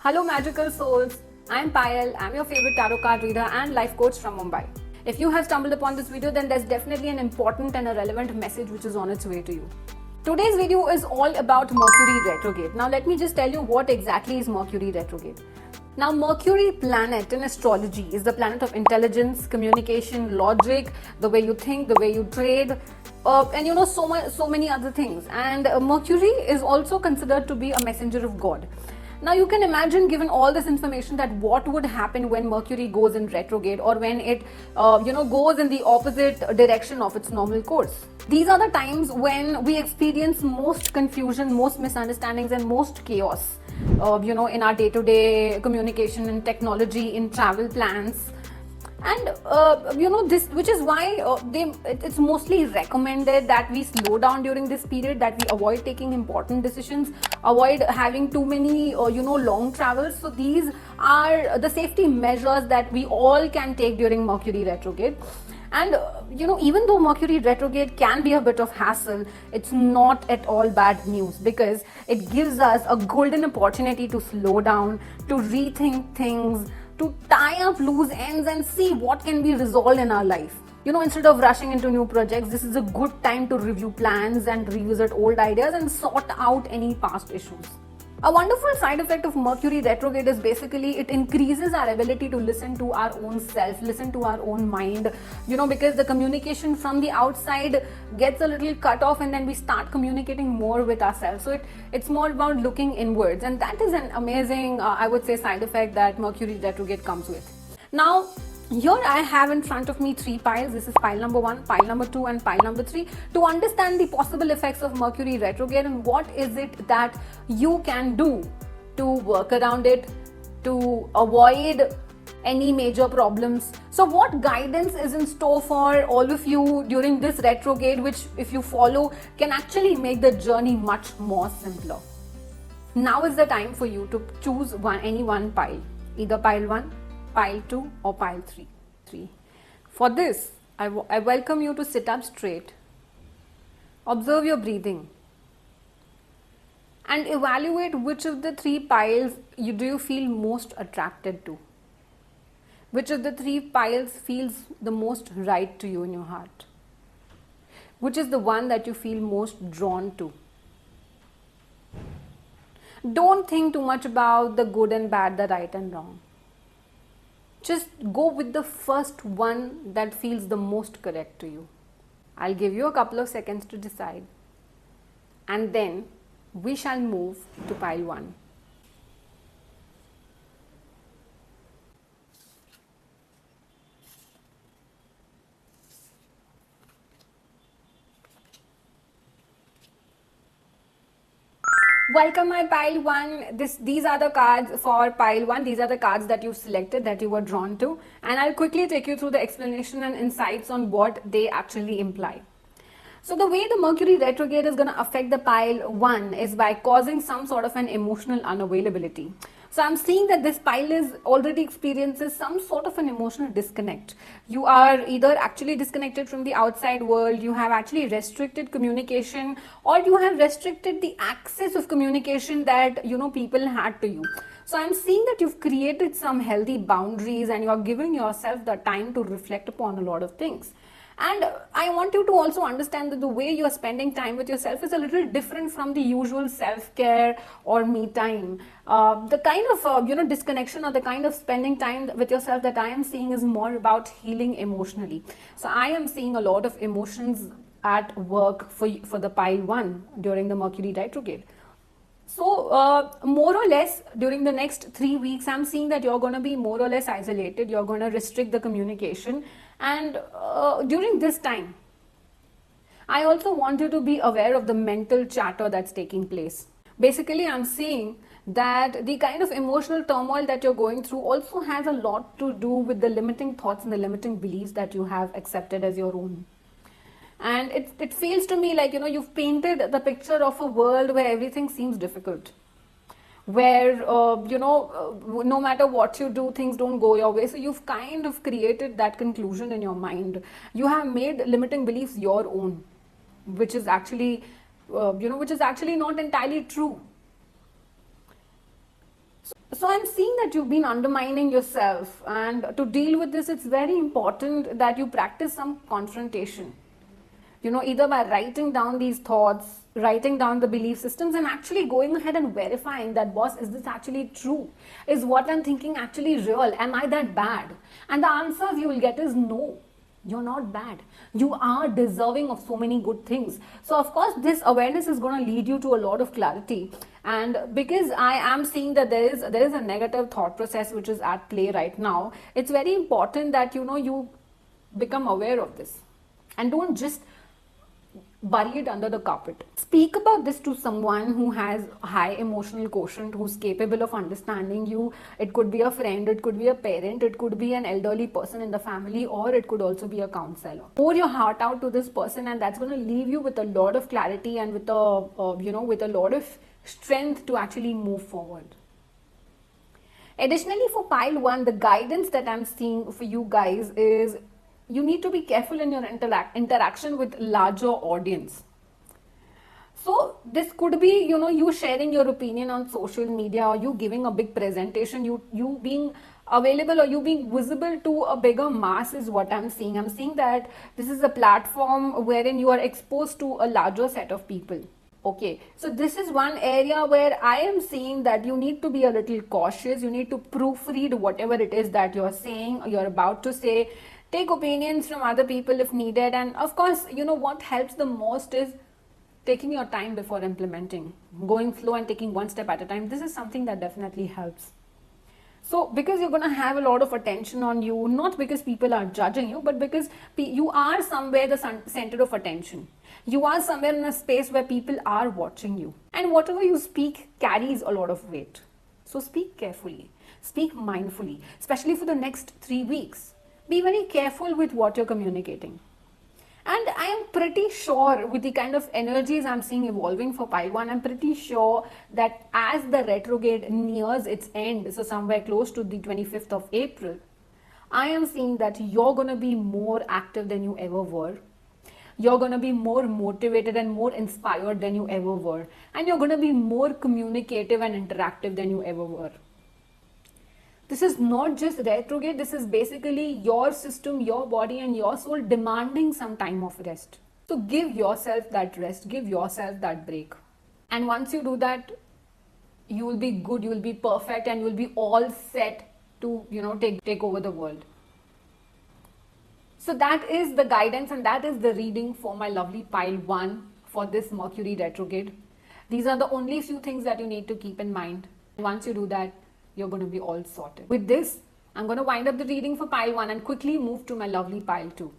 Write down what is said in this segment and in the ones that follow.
Hello magical souls, I'm Payal, I'm your favorite tarot card reader and life coach from Mumbai. If you have stumbled upon this video, then there's definitely an important and a relevant message which is on its way to you. Today's video is all about Mercury Retrogade. Now let me just tell you what exactly is Mercury Retrogade. Now Mercury planet in astrology is the planet of intelligence, communication, logic, the way you think, the way you trade, and so many other things. And Mercury is also considered to be a messenger of God. Now you can imagine, given all this information, that what would happen when Mercury goes in retrograde or when it goes in the opposite direction of its normal course. These are the times when we experience most confusion, most misunderstandings and most chaos in our day-to-day communication, in technology, in travel plans. And this, which is why it's mostly recommended that we slow down during this period, that we avoid taking important decisions, avoid having too many long travels. So these are the safety measures that we all can take during Mercury retrograde. And even though Mercury retrograde can be a bit of hassle, it's not at all bad news, because it gives us a golden opportunity to slow down, to rethink things, to tie up loose ends and see what can be resolved in our life. Instead of rushing into new projects, this is a good time to review plans and revisit old ideas and sort out any past issues. A wonderful side effect of Mercury retrograde is basically it increases our ability to listen to our own self, listen to our own mind, because the communication from the outside gets a little cut off and then we start communicating more with ourselves. So it's more about looking inwards, and that is an amazing, I would say, side effect that Mercury retrograde comes with. Now, here I have in front of me 3 piles. This is pile number 1, pile number 2 and pile number 3, to understand the possible effects of Mercury retrograde and what is it that you can do to work around it, to avoid any major problems. So what guidance is in store for all of you during this retrograde, which if you follow can actually make the journey much more simpler. Now is the time for you to choose any one pile, either pile 1, pile 2 or pile 3. For this, I welcome you to sit up straight, observe your breathing and evaluate which of the 3 piles do you feel most attracted to. Which of the 3 piles feels the most right to you in your heart? Which is the one that you feel most drawn to? Don't think too much about the good and bad, the right and wrong. Just go with the first one that feels the most correct to you. I'll give you a couple of seconds to decide, and then we shall move to pile 1. Welcome my pile 1. These are the cards for pile 1. These are the cards that you've selected, that you were drawn to, and I'll quickly take you through the explanation and insights on what they actually imply. So the way the Mercury retrograde is going to affect the pile 1 is by causing some sort of an emotional unavailability. So I'm seeing that this pile is already experiences some sort of an emotional disconnect. You are either actually disconnected from the outside world, you have actually restricted communication, or you have restricted the access of communication that people had to you. So I'm seeing that you've created some healthy boundaries and you are giving yourself the time to reflect upon a lot of things. And I want you to also understand that the way you are spending time with yourself is a little different from the usual self-care or me time. The kind of disconnection or the kind of spending time with yourself that I am seeing is more about healing emotionally. So I am seeing a lot of emotions at work for the pile 1 during the Mercury retrograde. So more or less during the next 3 weeks, I'm seeing that you're going to be more or less isolated. You're going to restrict the communication. And during this time, I also want you to be aware of the mental chatter that's taking place. Basically, I'm seeing that the kind of emotional turmoil that you're going through also has a lot to do with the limiting thoughts and the limiting beliefs that you have accepted as your own. And it feels to me like, you've painted the picture of a world where everything seems difficult. Where, no matter what you do, things don't go your way. So you've kind of created that conclusion in your mind. You have made limiting beliefs your own, which is actually, not entirely true. So I'm seeing that you've been undermining yourself, and to deal with this, it's very important that you practice some confrontation. Either by writing down these thoughts, writing down the belief systems, and actually going ahead and verifying that, boss, is this actually true? Is what I'm thinking actually real? Am I that bad? And the answers you will get is no. You're not bad. You are deserving of so many good things. So of course, this awareness is going to lead you to a lot of clarity. And because I am seeing that there is a negative thought process which is at play right now, it's very important that you become aware of this and don't just bury it under the carpet. Speak about this to someone who has high emotional quotient, who's capable of understanding you. It could be a friend, it could be a parent, it could be an elderly person in the family, or it could also be a counselor. Pour your heart out to this person, and that's going to leave you with a lot of clarity and with a lot of strength to actually move forward. Additionally, for pile 1, the guidance that I'm seeing for you guys is you need to be careful in your interaction with larger audience. So this could be, you sharing your opinion on social media, or you giving a big presentation, you being available, or you being visible to a bigger mass is what I'm seeing. I'm seeing that this is a platform wherein you are exposed to a larger set of people. Okay, so this is one area where I am seeing that you need to be a little cautious. You need to proofread whatever it is that you're saying, you're about to say. Take opinions from other people if needed. And of course, what helps the most is taking your time before implementing, going slow and taking one step at a time. This is something that definitely helps. So because you're going to have a lot of attention on you, not because people are judging you, but because you are somewhere the center of attention. You are somewhere in a space where people are watching you. And whatever you speak carries a lot of weight. So speak carefully, speak mindfully, especially for the next 3 weeks. Be very careful with what you're communicating. And I am pretty sure with the kind of energies I'm seeing evolving for pile 1, I'm pretty sure that as the retrograde nears its end, so somewhere close to the 25th of April, I am seeing that you're going to be more active than you ever were. You're going to be more motivated and more inspired than you ever were. And you're going to be more communicative and interactive than you ever were. This is not just retrograde, this is basically your system, your body and your soul demanding some time of rest. So give yourself that rest, give yourself that break. And once you do that, you will be good, you will be perfect, and you will be all set to, take over the world. So that is the guidance and that is the reading for my lovely pile 1 for this Mercury retrograde. These are the only few things that you need to keep in mind. Once you do that, you're going to be all sorted. With this, I'm going to wind up the reading for pile 1 and quickly move to my lovely pile 2.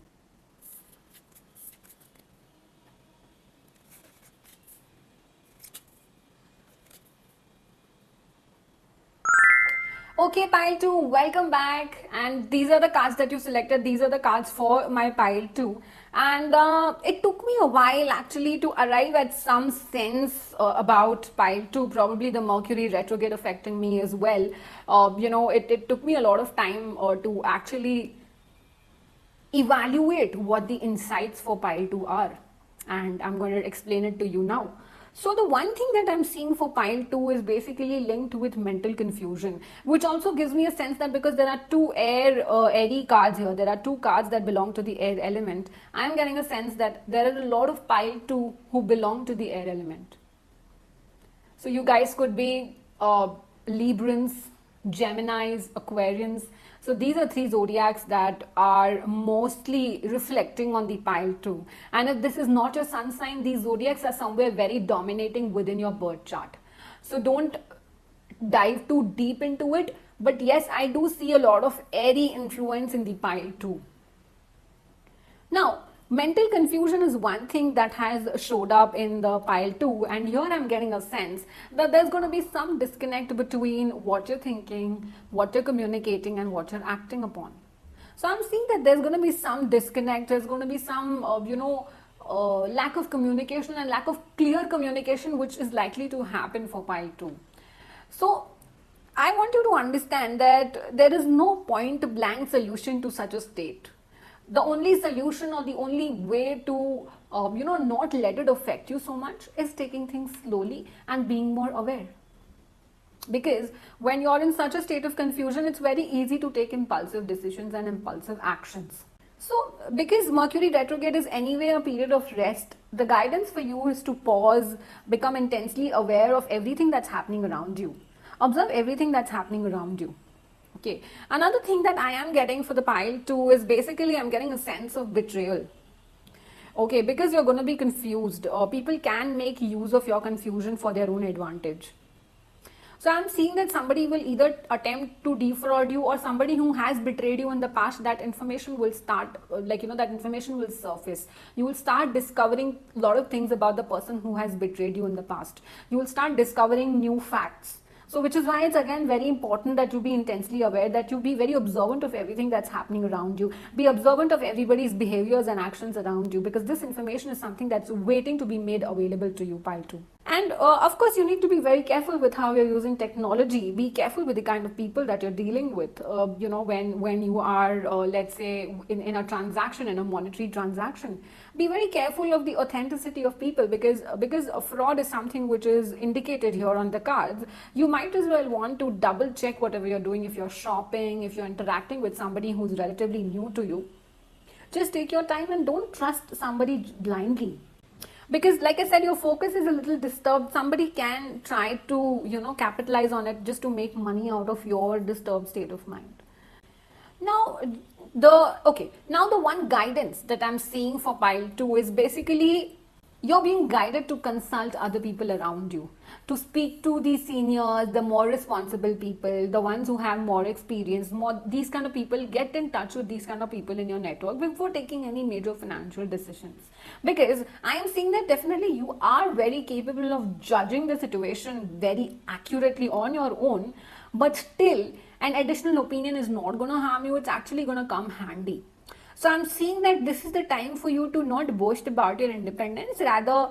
Okay, pile 2, welcome back. And these are the cards that you selected. These are the cards for my pile 2. And it took me a while actually to arrive at some sense about pile 2, probably the Mercury retrograde affecting me as well. It took me a lot of time to actually evaluate what the insights for pile 2 are. And I'm going to explain it to you now. So the one thing that I'm seeing for pile 2 is basically linked with mental confusion, which also gives me a sense that because there are two airy cards here, there are two cards that belong to the air element, I'm getting a sense that there are a lot of pile 2 who belong to the air element. So you guys could be Librans, Geminis, Aquarians. So these are 3 zodiacs that are mostly reflecting on the pile 2. And if this is not your sun sign, these zodiacs are somewhere very dominating within your birth chart. So don't dive too deep into it. But yes, I do see a lot of airy influence in the pile 2. Now, mental confusion is one thing that has showed up in the pile 2, and here I'm getting a sense that there's going to be some disconnect between what you're thinking, what you're communicating, and what you're acting upon. So I'm seeing that there's going to be some disconnect, there's going to be some, lack of communication and lack of clear communication which is likely to happen for pile 2. So I want you to understand that there is no point blank solution to such a state. The only solution or the only way to, not let it affect you so much is taking things slowly and being more aware. Because when you're in such a state of confusion, it's very easy to take impulsive decisions and impulsive actions. So, because Mercury retrograde is anyway a period of rest, the guidance for you is to pause, become intensely aware of everything that's happening around you. Observe everything that's happening around you. Okay. Another thing that I am getting for the pile 2 is basically I'm getting a sense of betrayal. Okay, because you're going to be confused, or people can make use of your confusion for their own advantage. So I'm seeing that somebody will either attempt to defraud you, or somebody who has betrayed you in the past, that information will start, that information will surface. You will start discovering a lot of things about the person who has betrayed you in the past. You will start discovering new facts. So which is why it's again very important that you be intensely aware, that you be very observant of everything that's happening around you. Be observant of everybody's behaviors and actions around you, because this information is something that's waiting to be made available to you, pile 2. And of course, you need to be very careful with how you're using technology. Be careful with the kind of people that you're dealing with. When you are, let's say, in a transaction, in a monetary transaction, be very careful of the authenticity of people, because a fraud is something which is indicated here on the cards. You might as well want to double check whatever you're doing. If you're shopping, if you're interacting with somebody who's relatively new to you, just take your time and don't trust somebody blindly. Because like I said, your focus is a little disturbed. Somebody can try to capitalize on it just to make money out of your disturbed state of mind. Now the one guidance that I'm seeing for pile 2 is basically you're being guided to consult other people around you, to speak to the seniors, the more responsible people, the ones who have more experience, these kind of people. Get in touch with these kind of people in your network before taking any major financial decisions. Because I am seeing that definitely you are very capable of judging the situation very accurately on your own, but still an additional opinion is not going to harm you. It's actually going to come handy. So I'm seeing that this is the time for you to not boast about your independence, rather,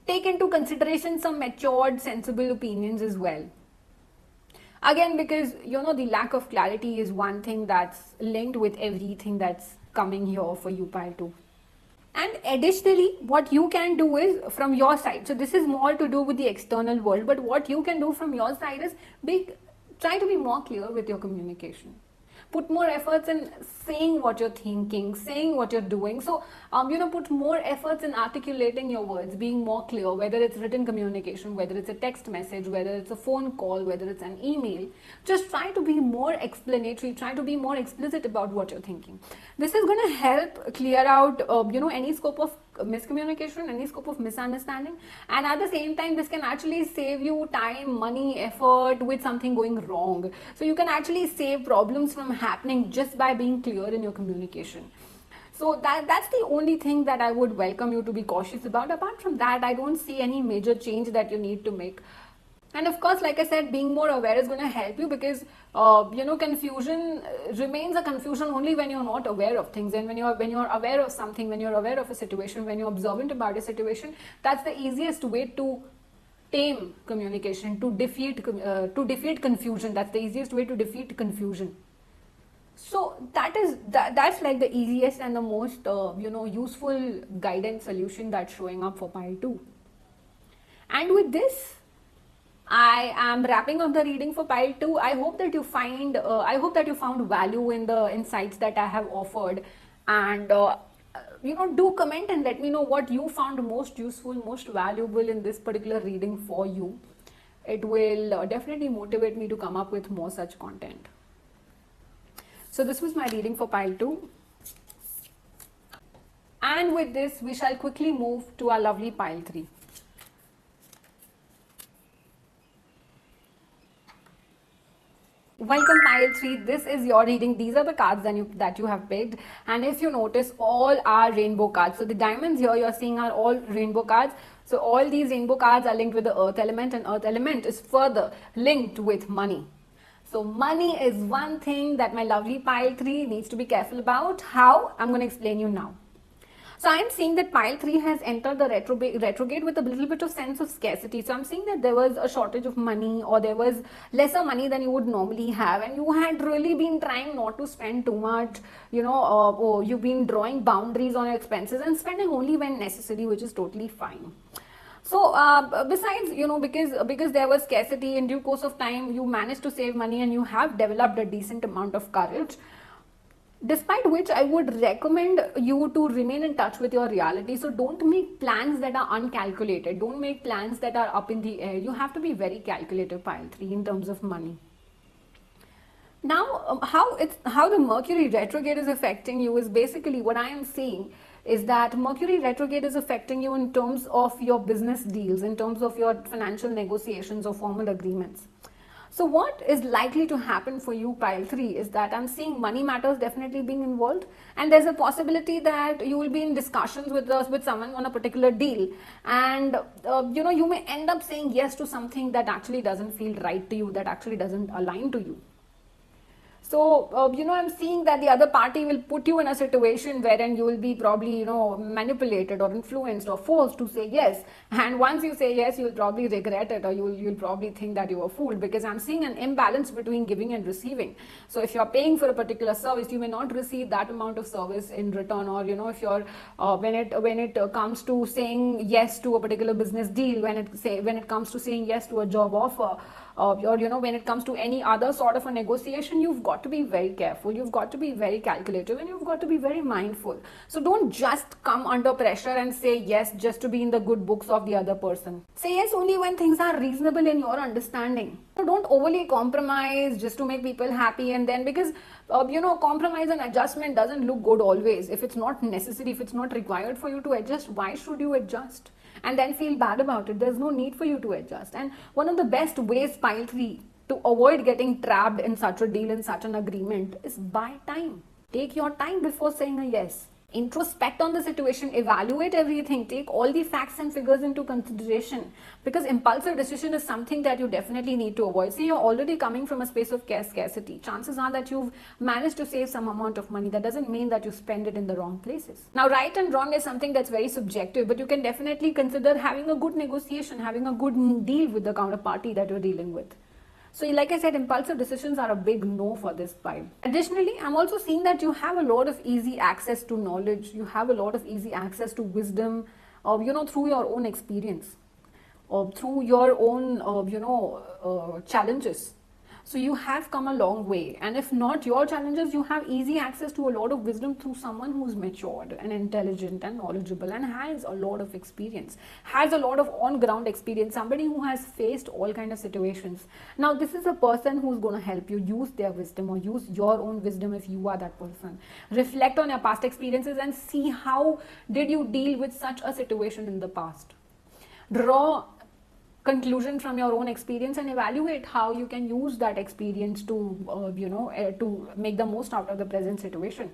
take into consideration some matured, sensible opinions as well. Again, because, the lack of clarity is one thing that's linked with everything that's coming here for you, pile 2. And additionally, what you can do is from your side, so this is more to do with the external world, but what you can do from your side is try to be more clear with your communication. Put more efforts in saying what you're thinking, saying what you're doing. So, put more efforts in articulating your words, being more clear, whether it's written communication, whether it's a text message, whether it's a phone call, whether it's an email. Just try to be more explanatory, try to be more explicit about what you're thinking. This is going to help clear out, any scope of miscommunication, any scope of misunderstanding, and at the same time this can actually save you time, money, effort with something going wrong. So you can actually save problems from happening just by being clear in your communication. So that's the only thing that I would welcome you to be cautious about. Apart from that, I don't see any major change that you need to make. And of course, like I said, being more aware is going to help you, because confusion remains a confusion only when you're not aware of things. And when you're aware of something, when you're aware of a situation, when you're observant about a situation, that's the easiest way to tame communication, to defeat confusion. That's the easiest way to defeat confusion. So that's like the easiest and the most useful guidance solution that's showing up for pile 2. And with this, I am wrapping up the reading for pile 2. I hope that you found value in the insights that I have offered, and do comment and let me know what you found most useful, most valuable in this particular reading for you. It will definitely motivate me to come up with more such content. So this was my reading for pile 2. And with this, we shall quickly move to our lovely pile 3. Welcome pile 3, this is your reading. These are the cards that you have picked, and if you notice, all are rainbow cards. So the diamonds here you're seeing are all rainbow cards. So all these rainbow cards are linked with the earth element, and earth element is further linked with money. So money is one thing that my lovely pile 3 needs to be careful about. How? I'm going to explain you now. So I'm seeing that pile 3 has entered the retrograde with a little bit of sense of scarcity. So I'm seeing that there was a shortage of money, or there was lesser money than you would normally have, and you had really been trying not to spend too much, or you've been drawing boundaries on your expenses and spending only when necessary, which is totally fine. So besides, because there was scarcity, in due course of time you managed to save money and you have developed a decent amount of courage, despite which I would recommend you to remain in touch with your reality. So don't make plans that are uncalculated, don't make plans that are up in the air. You have to be very calculative, pile 3, in terms of money. Now, how the Mercury retrograde is affecting you is basically what I am seeing is that Mercury retrograde is affecting you in terms of your business deals, in terms of your financial negotiations or formal agreements. So what is likely to happen for you, pile 3, is that I'm seeing money matters definitely being involved, and there's a possibility that you will be in discussions with someone on a particular deal, and you may end up saying yes to something that actually doesn't feel right to you, that actually doesn't align to you. So, I'm seeing that the other party will put you in a situation wherein you will be probably, manipulated or influenced or forced to say yes. And once you say yes, you'll probably regret it, or you'll probably think that you were fooled, because I'm seeing an imbalance between giving and receiving. So if you're paying for a particular service, you may not receive that amount of service in return, or, if you're, when it comes to saying yes to a particular business deal, when it comes to saying yes to a job offer, or when it comes to any other sort of a negotiation, you've got to be very careful, you've got to be very calculative, and you've got to be very mindful. So don't just come under pressure and say yes just to be in the good books of the other person. Say yes only when things are reasonable in your understanding. So don't overly compromise just to make people happy, and then because compromise and adjustment doesn't look good always. If it's not necessary, if it's not required for you to adjust, why should you adjust and then feel bad about it? There's no need for you to adjust. And one of the best ways, pile 3, to avoid getting trapped in such a deal, in such an agreement, is buy time. Take your time before saying a yes. Introspect on the situation, evaluate everything, take all the facts and figures into consideration, because impulsive decision is something that you definitely need to avoid. See, you're already coming from a space of scarcity. Chances are that you've managed to save some amount of money. That doesn't mean that you spend it in the wrong places. Now, right and wrong is something that's very subjective, but you can definitely consider having a good negotiation, having a good deal with the counterparty that you're dealing with. So like I said, impulsive decisions are a big no for this pile. Additionally, I'm also seeing that you have a lot of easy access to knowledge. You have a lot of easy access to wisdom, through your own experience, or through your own, challenges. So you have come a long way, and if not your challenges, you have easy access to a lot of wisdom through someone who's matured and intelligent and knowledgeable and has a lot of experience, has a lot of on-ground experience, somebody who has faced all kind of situations. Now this is a person who's going to help you use their wisdom, or use your own wisdom if you are that person. Reflect on your past experiences and see how did you deal with such a situation in the past. Draw conclusion from your own experience and evaluate how you can use that experience to to make the most out of the present situation.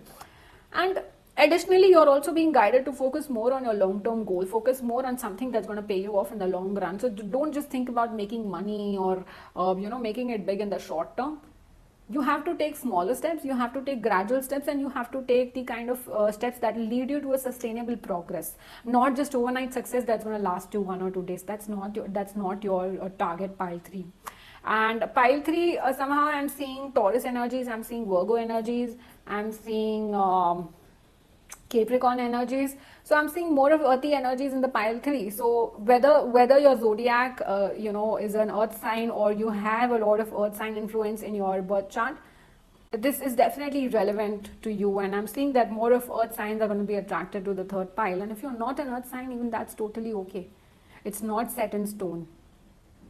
And additionally, you're also being guided to focus more on your long-term goal, focus more on something that's going to pay you off in the long run. So don't just think about making money or making it big in the short term. You have to take smaller steps, you have to take gradual steps, and you have to take the kind of steps that will lead you to a sustainable progress, not just overnight success that's going to last you 1 or 2 days. That's not your target, pile 3. And pile 3, somehow I'm seeing Taurus energies, I'm seeing Virgo energies, I'm seeing Capricorn energies. So I'm seeing more of earthy energies in the pile 3. So whether your zodiac is an earth sign, or you have a lot of earth sign influence in your birth chart, this is definitely relevant to you. And I'm seeing that more of earth signs are going to be attracted to the third pile. And if you're not an earth sign, even that's totally okay. It's not set in stone.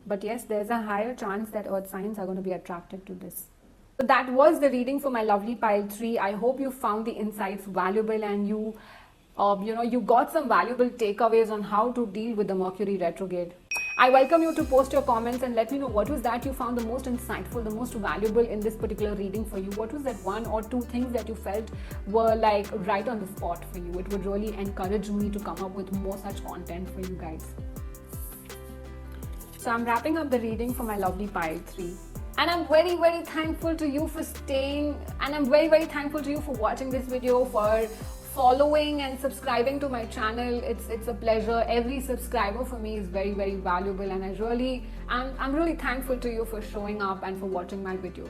But yes, there's a higher chance that earth signs are going to be attracted to this. So that was the reading for my lovely pile 3. I hope you found the insights valuable, and you got some valuable takeaways on how to deal with the Mercury retrograde. I welcome you to post your comments and let me know what was that you found the most insightful, the most valuable in this particular reading for you. What was that 1 or 2 things that you felt were like right on the spot for you? It would really encourage me to come up with more such content for you guys. So I'm wrapping up the reading for my lovely pile 3. And I'm very, very thankful to you for staying, and I'm very, very thankful to you for watching this video, for following and subscribing to my channel. It's a pleasure. Every subscriber for me is very, very valuable, and I'm really thankful to you for showing up and for watching my video.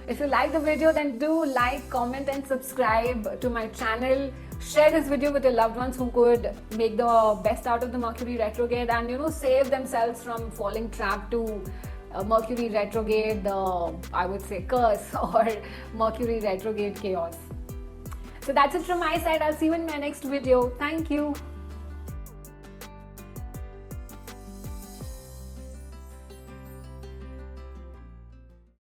If you like the video, then do like, comment and subscribe to my channel. Share this video with your loved ones who could make the best out of the Mercury retrograde and save themselves from falling trapped to Mercury retrograde, I would say curse, or Mercury retrograde chaos. So that's it from my side. I'll see you in my next video. Thank you.